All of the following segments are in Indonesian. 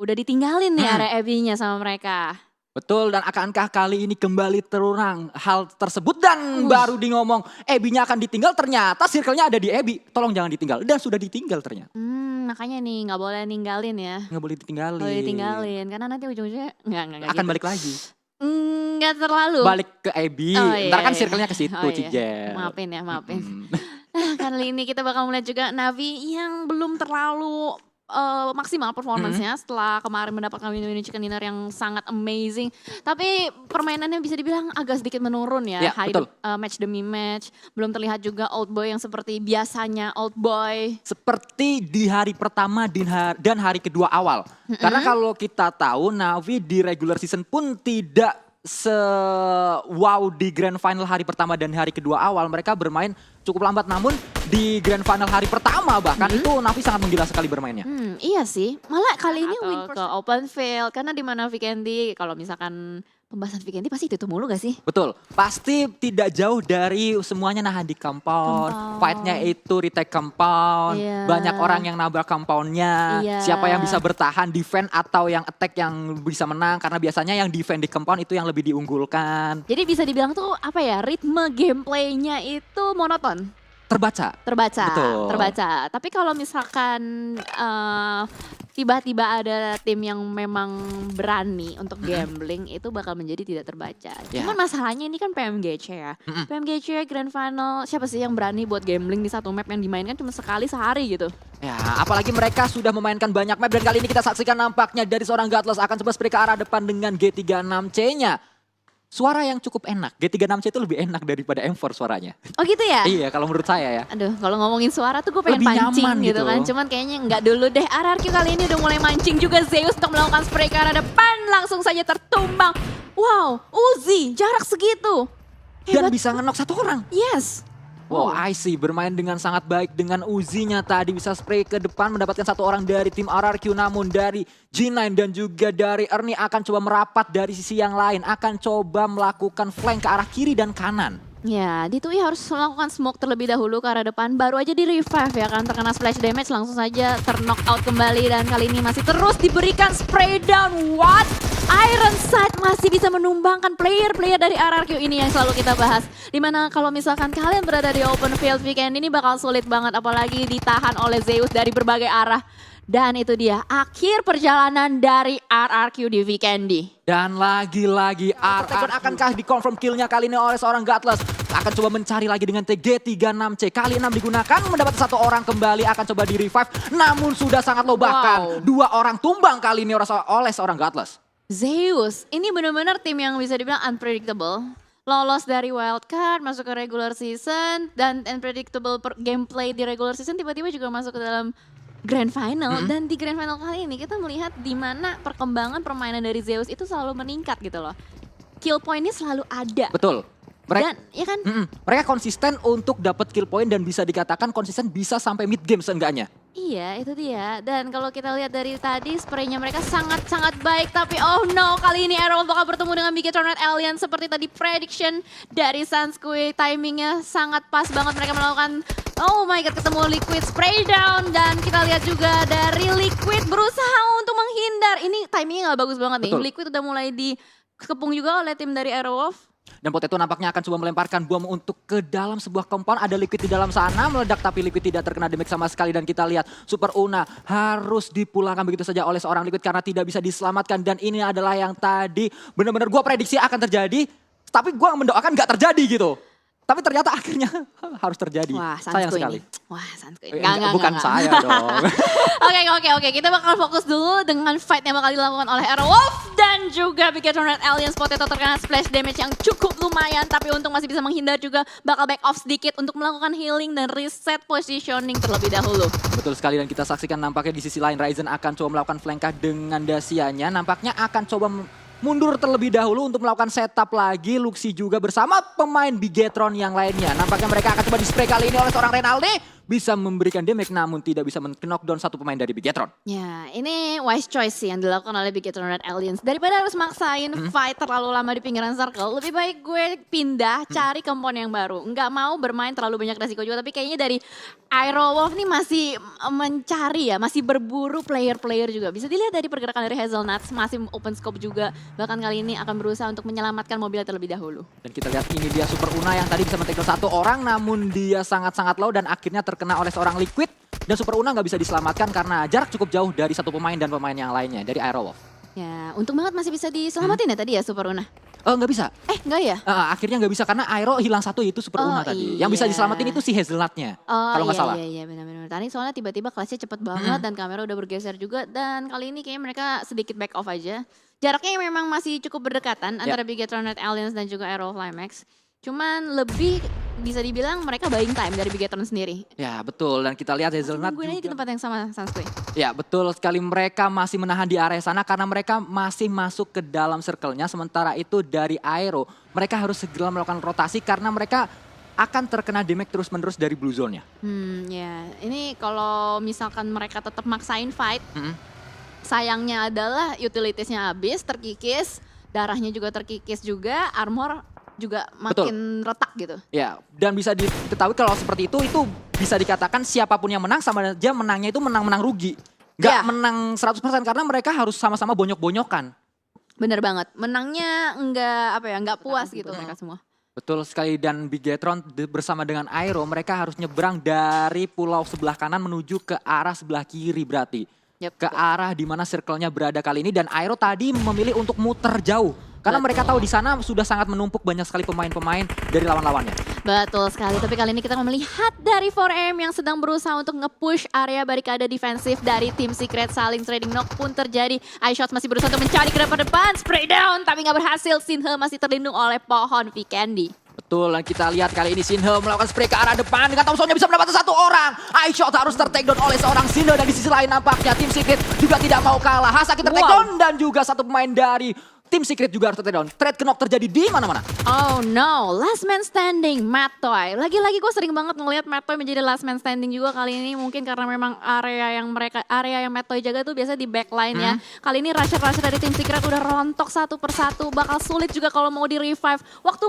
Udah ditinggalin nih area Abby-nya sama mereka. Betul, dan akankah kali ini kembali terulang hal tersebut dan baru di ngomong Abby-nya akan ditinggal, ternyata circle-nya ada di Abby. Tolong jangan ditinggal, dan sudah ditinggal ternyata. Makanya nih nggak boleh ninggalin ya. Nggak boleh ditinggalin. Boleh ditinggalin, karena nanti ujung-ujungnya nggak Akan gitu. balik lagi. Nggak terlalu. Balik ke Abby, ntar kan circle-nya ke situ, Cijel. Maafin ya, maafin. Nah, kali ini kita bakal melihat juga Navi yang belum terlalu maksimal performance-nya setelah kemarin mendapatkan win-win chicken dinner yang sangat amazing. Tapi permainannya bisa dibilang agak sedikit menurun ya. Ya, betul. Match demi match. Belum terlihat juga Old Boy yang seperti biasanya Old Boy. Seperti di hari pertama dan hari kedua awal. Karena kalau kita tahu Navi di regular season pun tidak wow di grand final hari pertama dan hari kedua awal. Mereka bermain cukup lambat, namun di grand final hari pertama bahkan itu Navi sangat menggila sekali bermainnya. Iya sih, malah kali ini win Atau ke open field. Karena di mana Vikendi, kalau misalkan pembahasan Vikendi pasti itu mulu gak sih? Betul, pasti tidak jauh dari semuanya nahan di compound. Fight-nya itu retake compound, Iya. banyak orang yang nabrak compound-nya. Iya. Siapa yang bisa bertahan, defend atau yang attack yang bisa menang. Karena biasanya yang defend di compound itu yang lebih diunggulkan. Jadi bisa dibilang tuh apa ya, ritme gameplaynya itu monoton. Terbaca. Betul. Terbaca. Tapi kalau misalkan tiba-tiba ada tim yang memang berani untuk gambling, itu bakal menjadi tidak terbaca. Ya. Cuman masalahnya ini kan PMGC ya. PMGC Grand Final, siapa sih yang berani buat gambling di satu map yang dimainkan cuma sekali sehari gitu. Ya, apalagi mereka sudah memainkan banyak map dan kali ini kita saksikan nampaknya dari seorang Godless akan coba spray ke arah depan dengan G36C-nya. Suara yang cukup enak, G36C itu lebih enak daripada M4 suaranya. Oh gitu ya? Iya, kalau menurut saya ya. Aduh, kalau ngomongin suara tuh gue pengen Lebih pancing nyaman gitu gitu. kan. Cuman kayaknya nggak dulu deh. RRQ kali ini udah mulai mancing juga Zeus untuk melakukan spray ke arah depan. Langsung saja tertumbang. Wow, Uzi jarak segitu. Dan bisa nge-knock satu orang. Yes. Wow, I see. Bermain dengan sangat baik dengan Uzi-nya tadi. Bisa spray ke depan mendapatkan satu orang dari tim RRQ. Namun dari G9 dan juga dari Ernie akan coba merapat dari sisi yang lain. Akan coba melakukan flank ke arah kiri dan kanan. Ya, Ditui harus melakukan smoke terlebih dahulu ke arah depan. Baru aja di revive ya kan, terkena splash damage langsung saja terknock out kembali. Dan kali ini masih terus diberikan spray down. What? Iron Sight masih bisa menumbangkan player-player dari RRQ ini yang selalu kita bahas. Dimana kalau misalkan kalian berada di open field weekend ini bakal sulit banget. Apalagi ditahan oleh Zeus dari berbagai arah. Dan itu dia akhir perjalanan dari RRQ di Vikendi. Dan lagi-lagi RRQ akankah dikonfirm kill-nya kali ini oleh seorang Godless. Akan coba mencari lagi dengan G36C. Kali 6 digunakan, mendapat satu orang kembali akan coba di revive. Namun sudah sangat low, bahkan dua orang tumbang kali ini oleh seorang Godless. Zeus, ini benar-benar tim yang bisa dibilang unpredictable. Lolos dari wildcard, masuk ke regular season, dan unpredictable gameplay di regular season tiba-tiba juga masuk ke dalam Grand Final. Dan di Grand Final kali ini kita melihat di mana perkembangan permainan dari Zeus itu selalu meningkat gitu loh. Kill point-nya selalu ada. Betul. Mereka, Dan ya kan? mereka konsisten untuk dapat kill point dan bisa dikatakan konsisten bisa sampai mid game seenggaknya. Iya, itu dia. Dan kalau kita lihat dari tadi, spraynya mereka sangat-sangat baik. Tapi oh no, kali ini Aerowolf bakal bertemu dengan Bigetron Red Alien. Seperti tadi prediction dari Sunsquid. Timingnya sangat pas banget mereka melakukan, oh my god, ketemu Liquid spray down. Dan kita lihat juga dari Liquid berusaha untuk menghindar. Ini timingnya gak bagus banget nih. Betul. Liquid udah mulai dikepung juga oleh tim dari Aerowolf. Dan Potato nampaknya akan coba melemparkan bom untuk ke dalam sebuah compound. Ada Liquid di dalam sana, meledak tapi Liquid tidak terkena damage sama sekali. Dan kita lihat Super Una harus dipulangkan begitu saja oleh seorang Liquid karena tidak bisa diselamatkan. Dan ini adalah yang tadi benar-benar gue prediksi akan terjadi. Tapi gue mendoakan gak terjadi gitu. Tapi ternyata akhirnya harus terjadi. Wah, sayang Sunsquid sekali. ini. Wah, Sunsquid. Bukan saya dong. Oke. Kita bakal fokus dulu dengan fight yang bakal dilakukan oleh Aerowolf dan juga Bigetron Red Aliens. Potato terkena splash damage yang cukup lumayan, tapi untung masih bisa menghindar juga. Bakal back off sedikit untuk melakukan healing dan reset positioning terlebih dahulu. Betul sekali, dan kita saksikan nampaknya di sisi lain Ryzen akan coba melakukan flank dengan Dacianya. Nampaknya akan coba mundur terlebih dahulu untuk melakukan setup lagi. Luxi juga bersama pemain Bigetron yang lainnya. Nampaknya mereka akan coba di-spray kali ini oleh seorang Renaldi. bisa memberikan damage namun tidak bisa knockdown satu pemain dari Bigetron. Ya, ini wise choice sih yang dilakukan oleh Bigetron Red Aliens. Daripada harus maksain fight terlalu lama di pinggiran circle, lebih baik gue pindah cari kompon yang baru. Nggak mau bermain terlalu banyak resiko juga, tapi kayaknya dari Aerowolf nih masih mencari ya, masih berburu player-player juga. Bisa dilihat dari pergerakan dari Hazelnuts, masih open scope juga. Bahkan kali ini akan berusaha untuk menyelamatkan mobilnya terlebih dahulu. Dan kita lihat ini dia Super Una yang tadi bisa men-takedown satu orang namun dia sangat-sangat low dan akhirnya terkena oleh seorang Liquid. Dan Super Una nggak bisa diselamatkan karena jarak cukup jauh dari satu pemain dan pemain yang lainnya, dari Aerowolf. Ya, untung banget masih bisa diselamatin ya tadi ya Super Una. Nggak bisa. Nggak ya? Akhirnya nggak bisa karena Aero hilang satu itu Super Una tadi. Yang bisa Iya. diselamatin itu si Hazelnutnya. Kalau nggak salah. Iya benar-benar. Tadi soalnya tiba-tiba kelasnya cepet banget dan kamera udah bergeser juga. Dan kali ini kayaknya mereka sedikit back off aja. Jaraknya memang masih cukup berdekatan antara Bigetron Red Aliens dan juga Aero Climax. Cuman lebih bisa dibilang mereka buying time dari Bigetron sendiri. Ya betul, dan kita lihat Hazelnut Gue nanya ke tempat yang sama Sanskrit. Ya betul sekali, mereka masih menahan di area sana karena mereka masih masuk ke dalam circle-nya. Sementara itu dari Aero, mereka harus segera melakukan rotasi karena mereka akan terkena damage terus-menerus dari blue zone-nya. Ya ini kalau misalkan mereka tetap maksain fight, sayangnya adalah utilities-nya habis, terkikis, darahnya juga terkikis juga, armor juga makin retak gitu. Ya, dan bisa diketahui kalau seperti itu bisa dikatakan siapapun yang menang sama aja menangnya itu menang-menang rugi. Gak menang 100% karena mereka harus sama-sama bonyok-bonyokan. Bener banget, menangnya nggak puas gitu mereka semua. Betul sekali, dan Bigetron bersama dengan Aero mereka harus nyebrang dari pulau sebelah kanan menuju ke arah sebelah kiri berarti. Ke arah di mana circle-nya berada kali ini, dan Aero tadi memilih untuk muter jauh. Karena mereka tahu di sana sudah sangat menumpuk banyak sekali pemain-pemain dari lawan-lawannya. Betul sekali, tapi kali ini kita melihat dari 4M yang sedang berusaha untuk nge-push area barikade defensif dari tim Secret. Saling trading knock pun terjadi. iShot masih berusaha untuk mencari ke depan, spray down tapi nggak berhasil. Sinhe masih terlindung oleh pohon Vikendi. Betul, dan kita lihat kali ini Sinhe melakukan spray ke arah depan dengan Thompsonnya bisa mendapatkan satu orang. iShot harus ter-takedown oleh seorang Sinhe, dan di sisi lain nampaknya tim Secret juga tidak mau kalah. Hasaki ter-takedown dan juga satu pemain dari tim Secret juga harus ter-takedown. Trade knock terjadi di mana-mana. Oh no, last man standing, Mattoy. Lagi-lagi gue sering banget ngelihat Mattoy menjadi last man standing juga kali ini. Mungkin karena memang area yang Mattoy jaga tuh biasa di backline ya. Kali ini rusher-rusher dari tim Secret udah rontok satu persatu. Bakal sulit juga kalau mau di revive. Waktu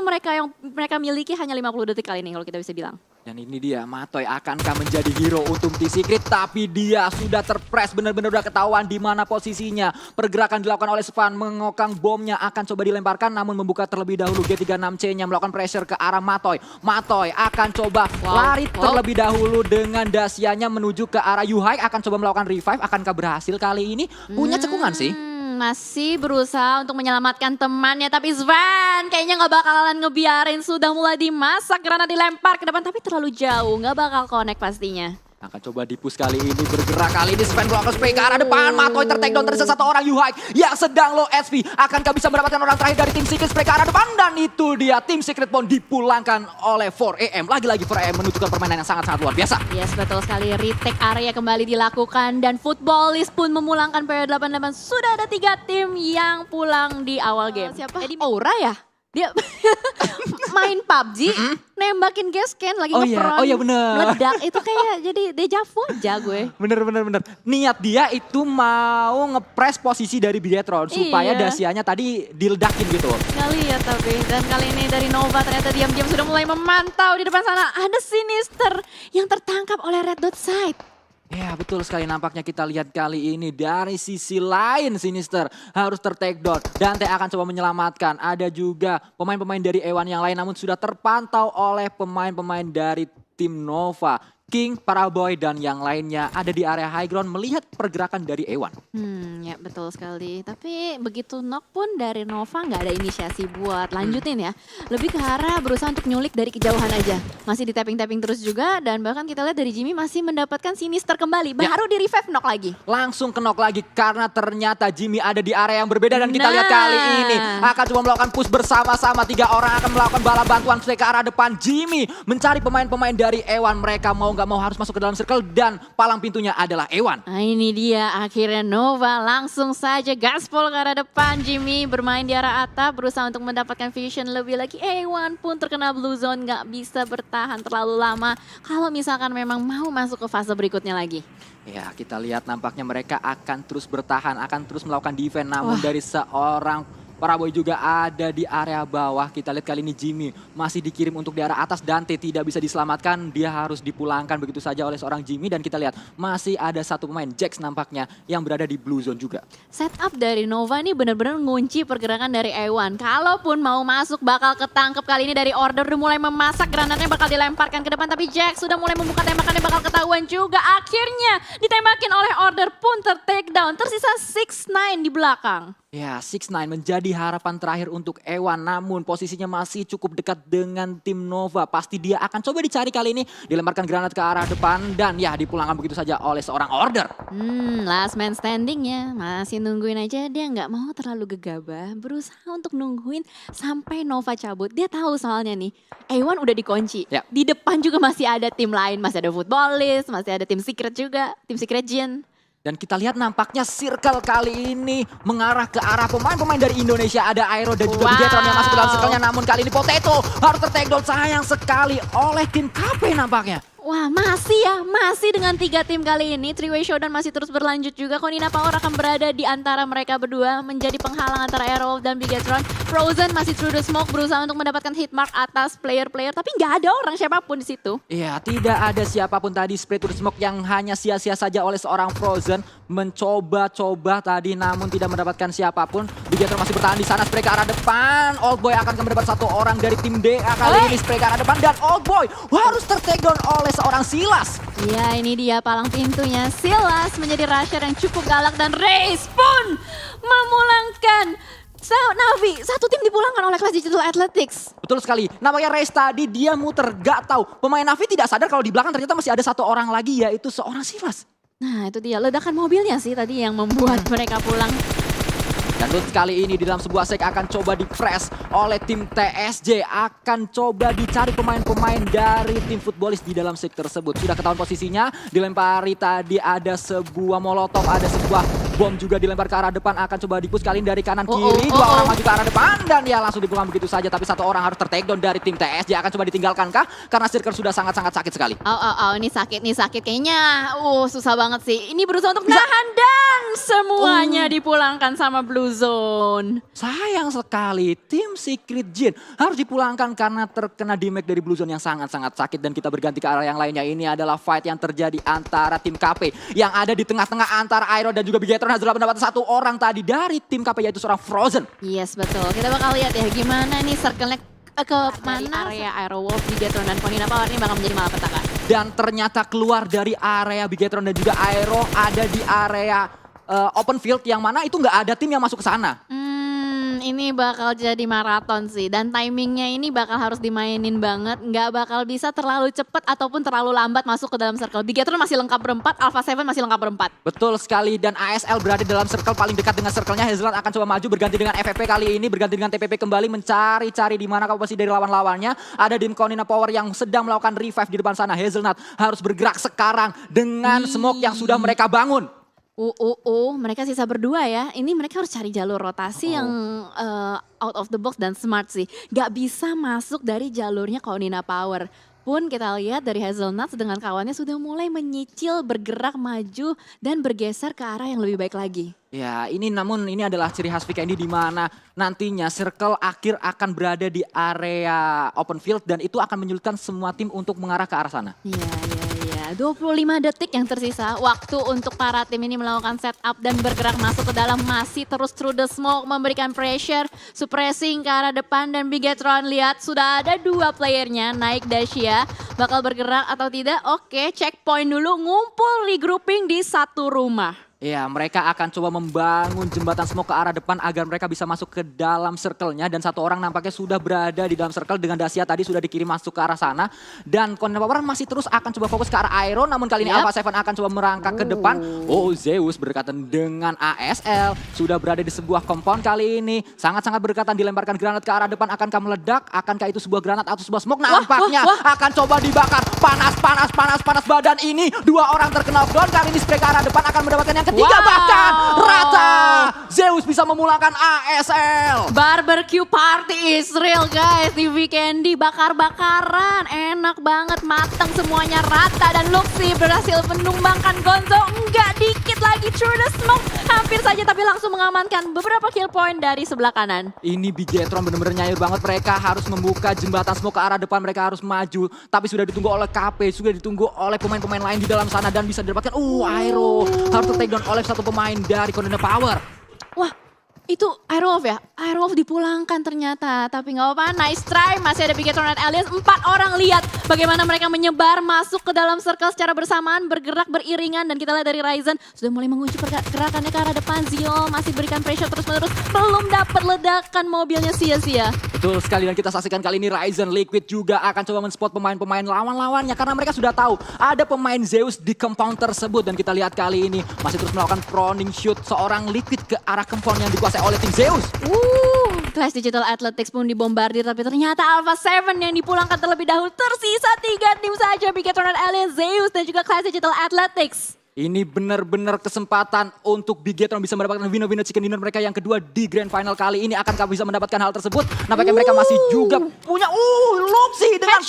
mereka miliki hanya 50 detik kali ini kalau kita bisa bilang. Dan ini dia, Mattoy akankah menjadi hero untuk tim Secret, tapi dia sudah terpress, benar-benar udah ketahuan di mana posisinya. Pergerakan dilakukan oleh Svan, mengokang bomnya akan coba dilemparkan namun membuka terlebih dahulu G36C-nya melakukan pressure ke arah Mattoy. Mattoy akan coba lari terlebih dahulu dengan dasianya menuju ke arah Yuhai, akan coba melakukan revive. Akankah berhasil kali ini? Punya cekungan sih. Masih berusaha untuk menyelamatkan temannya, tapi Svan kayaknya nggak bakalan ngebiarin. Sudah mulai dimasak, granat dilempar ke depan tapi terlalu jauh, nggak bakal connect pastinya. Akan coba dipus kali ini, bergerak kali ini Svan melakukan spray ke arah depan. Mattoy ter-takedown, tersisa satu orang. Yuhai yang sedang low SP, akankah bisa mendapatkan orang terakhir dari tim Secret? Spray ke arah depan, dan itu dia tim Secret pun dipulangkan oleh 4AM. Lagi-lagi 4AM menunjukkan permainan yang sangat-sangat luar biasa. Yes, betul sekali. Retake area kembali dilakukan dan Footballist pun memulangkan PW88. Sudah ada 3 tim yang pulang di awal game. Siapa? Aura ya? Dia main PUBG, nembakin gascan lagi nge-front, bener. meledak. Itu kayak jadi deja vu aja gue. Bener. Niat dia itu mau ngepres posisi dari Bigetron supaya dasianya tadi diledakin gitu. Nggak lihat tapi. Dan kali ini dari Nova ternyata diam-diam sudah mulai memantau di depan sana. Ada Sinister yang tertangkap oleh Red Dot Side. Ya betul sekali, nampaknya kita lihat kali ini dari sisi lain Sinister harus ter-takedown. Dante akan coba menyelamatkan. Ada juga pemain-pemain dari Ewan yang lain namun sudah terpantau oleh pemain-pemain dari tim Nova. King, Paraboy, dan yang lainnya ada di area high ground melihat pergerakan dari Ewan. Ya betul sekali. Tapi begitu knock pun dari Nova nggak ada inisiasi buat lanjutin ya. Lebih ke arah berusaha untuk nyulik dari kejauhan aja. Masih di tapping-tapping terus juga, dan bahkan kita lihat dari Jimmy masih mendapatkan Sinister kembali. Baru di revive knock lagi. Langsung ke knock lagi karena ternyata Jimmy ada di area yang berbeda, dan kita lihat kali ini akan coba melakukan push bersama-sama. 3 orang akan melakukan bala bantuan ke arah depan. Jimmy mencari pemain-pemain dari Ewan. Mereka mau nggak mau harus masuk ke dalam circle dan palang pintunya adalah Ewan. Nah ini dia akhirnya Nova langsung saja gaspol ke arah depan. Jimmy bermain di arah atap berusaha untuk mendapatkan vision lebih lagi. Ewan pun terkena blue zone, nggak bisa bertahan terlalu lama kalau misalkan memang mau masuk ke fase berikutnya lagi. Ya, kita lihat nampaknya mereka akan terus bertahan, akan terus melakukan defense. Namun dari seorang Paraboy juga ada di area bawah. Kita lihat kali ini Jimmy masih dikirim untuk di arah atas. Dante tidak bisa diselamatkan, dia harus dipulangkan begitu saja oleh seorang Jimmy. Dan kita lihat masih ada satu pemain, Jax nampaknya, yang berada di blue zone juga. Setup dari Nova ini benar-benar ngunci pergerakan dari Ewan. Kalaupun mau masuk bakal ketangkep kali ini dari Order. Udah mulai memasak, granatnya bakal dilemparkan ke depan. Tapi Jax sudah mulai membuka tembakannya, bakal ketahuan juga. Akhirnya ditembakin oleh Order pun ter-takedown. Tersisa 6ix9ine di belakang. Ya, 6ix9ine menjadi harapan terakhir untuk Ewan. Namun posisinya masih cukup dekat dengan tim Nova. Pasti dia akan coba dicari kali ini. Dilemparkan granat ke arah depan dan ya dipulangkan begitu saja oleh seorang Order. Last man standing ya. Masih nungguin aja, dia nggak mau terlalu gegabah. Berusaha untuk nungguin sampai Nova cabut. Dia tahu soalnya nih, Ewan udah dikunci. Ya. Di depan juga masih ada tim lain. Masih ada Footballist, masih ada tim Secret juga. Tim Secret Jin. Dan kita lihat nampaknya circle kali ini mengarah ke arah pemain-pemain dari Indonesia. Ada Aero dan juga Bigetron yang masuk ke dalam circle-nya. Namun kali ini Potato harus ter-takedown sayang sekali oleh tim KP nampaknya. Wah masih dengan 3 tim kali ini. Three-way showdown masih terus berlanjut juga. Konina Power akan berada di antara mereka berdua. Menjadi penghalang antara Aerowolf dan Bigetron. Frozen masih through the smoke berusaha untuk mendapatkan hit mark atas player-player. Tapi nggak ada orang siapapun di situ. Iya, tidak ada siapapun tadi. Spray to the smoke yang hanya sia-sia saja oleh seorang Frozen. Mencoba-coba tadi namun tidak mendapatkan siapapun. Bigetron masih bertahan di sana. Spray ke arah depan. Oldboy akan mendapat satu orang dari tim DA kali ini. Spray ke arah depan dan Oldboy harus ter-takedown oleh seorang Silas. Ya ini dia palang pintunya. Silas menjadi rusher yang cukup galak dan Raze pun memulangkan Navi. Satu tim dipulangkan oleh kelas Digital Athletics. Betul sekali. Nampaknya Raze tadi dia muter, gak tahu. Pemain Navi tidak sadar kalau di belakang ternyata masih ada satu orang lagi yaitu seorang Silas. Nah itu dia ledakan mobilnya sih tadi yang membuat mereka pulang. Dan Lutz kali ini di dalam sebuah sek akan coba di-press oleh tim TSJ. Akan coba dicari pemain-pemain dari tim Footballist di dalam sek tersebut. Sudah ketahuan posisinya, dilempari tadi ada sebuah molotov, ada sebuah bom juga dilempar ke arah depan. Akan coba di-push kali ini dari kanan kiri. Dua orang maju ke arah depan dan ya langsung dipulang begitu saja. Tapi satu orang harus ter-takedown dari tim TSJ. Akan coba ditinggalkankah? Karena circle sudah sangat-sangat sakit sekali. Ini sakit kayaknya. Susah banget sih. Ini berusaha untuk menahan dan semuanya dipulangkan sama Blue Zone. Sayang sekali, tim Secret Jin harus dipulangkan karena terkena damage dari Blue Zone yang sangat-sangat sakit. Dan kita berganti ke arah yang lainnya. Ini adalah fight yang terjadi antara tim KP yang ada di tengah-tengah antara Aero dan juga Bigetron. Hazula mendapat satu orang tadi dari tim KP yaitu seorang Frozen. Yes betul, kita bakal lihat ya gimana nih circle-nya ke mana area Aerowolf, Bigetron dan Konina Power ini bakal menjadi malapetaka. Dan ternyata keluar dari area Bigetron dan juga Aero ada di area open field yang mana itu nggak ada tim yang masuk ke sana. Ini bakal jadi maraton sih dan timingnya ini bakal harus dimainin banget. Nggak bakal bisa terlalu cepat ataupun terlalu lambat masuk ke dalam circle. Bigetron masih lengkap berempat, Alpha 7 masih lengkap berempat. Betul sekali dan ASL berada dalam circle paling dekat dengan circle-nya. Hazelnut akan coba maju berganti dengan FFP kali ini. Berganti dengan TPP kembali mencari-cari di mana komposisi dari lawan-lawannya. Ada Dim Konina Power yang sedang melakukan revive di depan sana. Hazelnut harus bergerak sekarang dengan smoke yang sudah mereka bangun. Mereka sisa berdua ya. Ini mereka harus cari jalur rotasi yang out of the box dan smart sih. Gak bisa masuk dari jalurnya Konina Power. Pun kita lihat dari Hazelnut dengan kawannya sudah mulai menyicil, bergerak maju dan bergeser ke arah yang lebih baik lagi. Ya, namun ini adalah ciri khas VKND di mana nantinya circle akhir akan berada di area open field dan itu akan menyulitkan semua tim untuk mengarah ke arah sana. Iya. 25 detik yang tersisa. Waktu untuk para tim ini melakukan setup dan bergerak masuk ke dalam. Masih terus through the smoke memberikan pressure. Suppressing ke arah depan dan Bigetron lihat sudah ada 2 playernya. Naik Dacia. Bakal bergerak atau tidak? Oke, checkpoint dulu. Ngumpul regrouping di satu rumah. Ya, mereka akan coba membangun jembatan smoke ke arah depan agar mereka bisa masuk ke dalam circle-nya. Dan satu orang nampaknya sudah berada di dalam circle dengan Dacia tadi sudah dikirim masuk ke arah sana. Dan Conan Power masih terus akan coba fokus ke arah Iron. Namun kali ini Alpha 7 akan coba merangkak ke depan. Oh, Zeus berdekatan dengan ASL. Sudah berada di sebuah compound kali ini. Sangat-sangat berdekatan dilemparkan granat ke arah depan. Akankah meledak? Akankah itu sebuah granat atau sebuah smoke? Nampaknya akan coba dibakar. Panas badan ini. Dua orang terkena down. Kali ini spray ke arah depan akan mendapatkan yang ketiga, bahkan rata. Zeus bisa memulangkan ASL. Barbecue party is real guys di Weekendy. Bakar-bakaran, enak banget, matang semuanya rata. Dan Luxi berhasil menumbangkan Gonzo. Enggak dikit lagi through the smoke. Hampir saja tapi langsung mengamankan beberapa kill point dari sebelah kanan. Ini Bigetron bener-bener nyayur banget. Mereka harus membuka jembatan smoke ke arah depan. Mereka harus maju. Tapi sudah ditunggu oleh KP, sudah ditunggu oleh pemain-pemain lain di dalam sana. Dan bisa didapatkan, Aero harus take down oleh satu pemain dari Conan Power. Wah, itu Aerowolf ya? Aerowolf dipulangkan ternyata. Tapi nggak apa-apa, nice try. Masih ada Bigetron dan Aliens. 4 orang lihat bagaimana mereka menyebar masuk ke dalam circle secara bersamaan. Bergerak beriringan. Dan kita lihat dari Ryzen sudah mulai mengunci pergerakannya ke arah depan. Zio masih berikan pressure terus-menerus. Belum dapat ledakan mobilnya sia-sia. Betul sekali, dan kita saksikan kali ini Ryzen Liquid juga akan coba men-spot pemain-pemain lawan-lawannya. Karena mereka sudah tahu ada pemain Zeus di compound tersebut. Dan kita lihat kali ini masih terus melakukan proning shoot seorang Liquid ke arah compound yang dikuasai oleh tim Zeus. Clash Digital Athletics pun dibombardir, tapi ternyata Alpha 7 yang dipulangkan terlebih dahulu. Tersisa 3 tim saja, Bigetron dan Alien, Zeus dan juga Clash Digital Athletics. Ini benar-benar kesempatan untuk Bigetron bisa mendapatkan winner chicken dinner mereka yang kedua di grand final kali ini. Akankah bisa mendapatkan hal tersebut? Nampaknya mereka masih juga punya Luxi dengan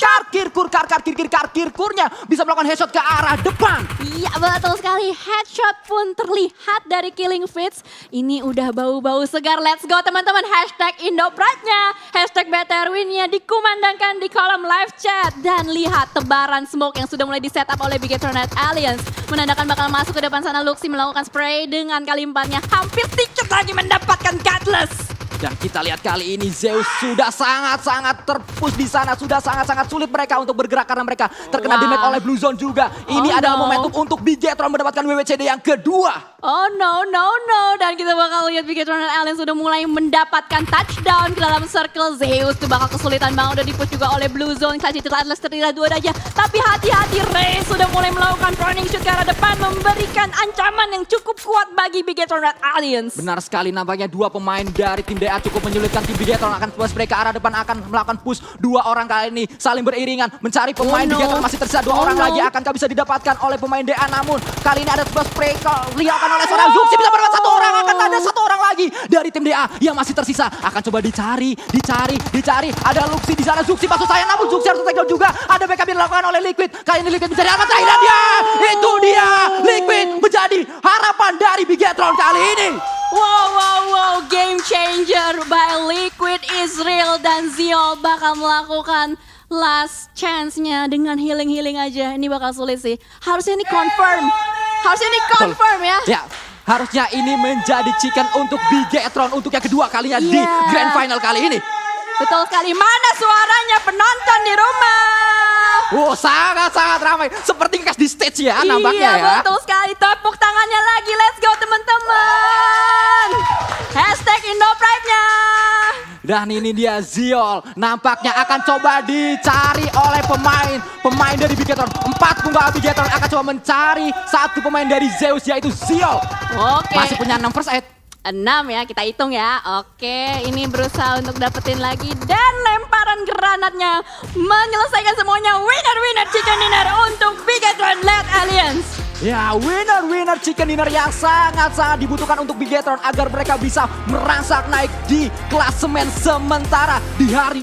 karkirkurnya bisa melakukan headshot ke arah depan. Iya betul sekali, headshot pun terlihat dari Killing Fits. Ini udah bau-bau segar, let's go teman-teman. Hashtag Indopride-nya, hashtag BTRWin-nya dikumandangkan di kolom live chat. Dan lihat tebaran smoke yang sudah mulai di setup oleh Bigetron dan Alliance. Menandakan bakal masuk ke depan sana. Luxi melakukan spray dengan kali 4-nya. Hampir sedikit lagi mendapatkan Godless. Dan kita lihat kali ini Zeus sudah sangat-sangat terpush di sana. Sudah sangat-sangat sulit mereka untuk bergerak karena mereka terkena damage oleh Blue Zone juga. Ini adalah momentum untuk Bigetron mendapatkan WWCD yang kedua. Oh no. Dan kita bakal lihat Bigetron dan Alien sudah mulai mendapatkan touchdown ke dalam circle. Zeus tuh bakal kesulitan banget, udah dipush juga oleh Blue Zone. Clash Digital Atlas terlihat 2 aja. Tapi hati-hati, Ray sudah mulai melakukan running shoot ke arah depan. Memberikan ancaman yang cukup kuat bagi Bigetron dan Aliens. Benar sekali, nampaknya 2 pemain dari tim DA cukup menyulitkan tim Bigetron. Akan spray ke arah depan, akan melakukan push. 2 orang kali ini saling beriringan mencari pemain Bigetron. Masih tersisa 2 orang lagi. Akankah bisa didapatkan oleh pemain DA? Namun kali ini ada sebuah spray dilakukan oleh seorang Zuxi, bisa mendapatkan 1 orang. Akan ada 1 orang lagi dari tim DA yang masih tersisa. Akan coba dicari. Ada Luxi di sana, Zuxi masuk sayang, namun Zuxi harus take down juga. Ada backup yang dilakukan oleh Liquid. Kali ini Liquid mencari alamat terakhir, dan itu dia Liquid menjadi harapan dari Bigetron kali ini. Wow, game changer by Liquid Israel. Dan Zio bakal melakukan last chance-nya dengan healing aja. Ini bakal sulit sih. Harusnya ini confirm ya. Ya, harusnya ini menjadi chicken untuk Bigetron untuk yang kedua kalinya di grand final kali ini. Betul sekali. Mana suaranya penonton di rumah? Sangat-sangat ramai. Seperti kas di stage ya nampaknya ya. Iya betul sekali. Tepuk tangannya lagi. Let's go teman-teman. Hashtag Indopride-nya. Dan ini dia Ziol. Nampaknya akan coba dicari oleh pemain dari Bigetron. 4 punggawa Bigetron akan coba mencari 1 pemain dari Zeus, yaitu Ziol. Oke. Masih punya 6 first aid. 6 ya, kita hitung ya. Oke, ini berusaha untuk dapetin lagi. Dan lemparan granatnya menyelesaikan semuanya. Winner chicken dinner untuk Bigetron led Alliance. Ya, winner chicken dinner yang sangat-sangat dibutuhkan untuk Bigetron agar mereka bisa merangsak naik di klasemen sementara di hari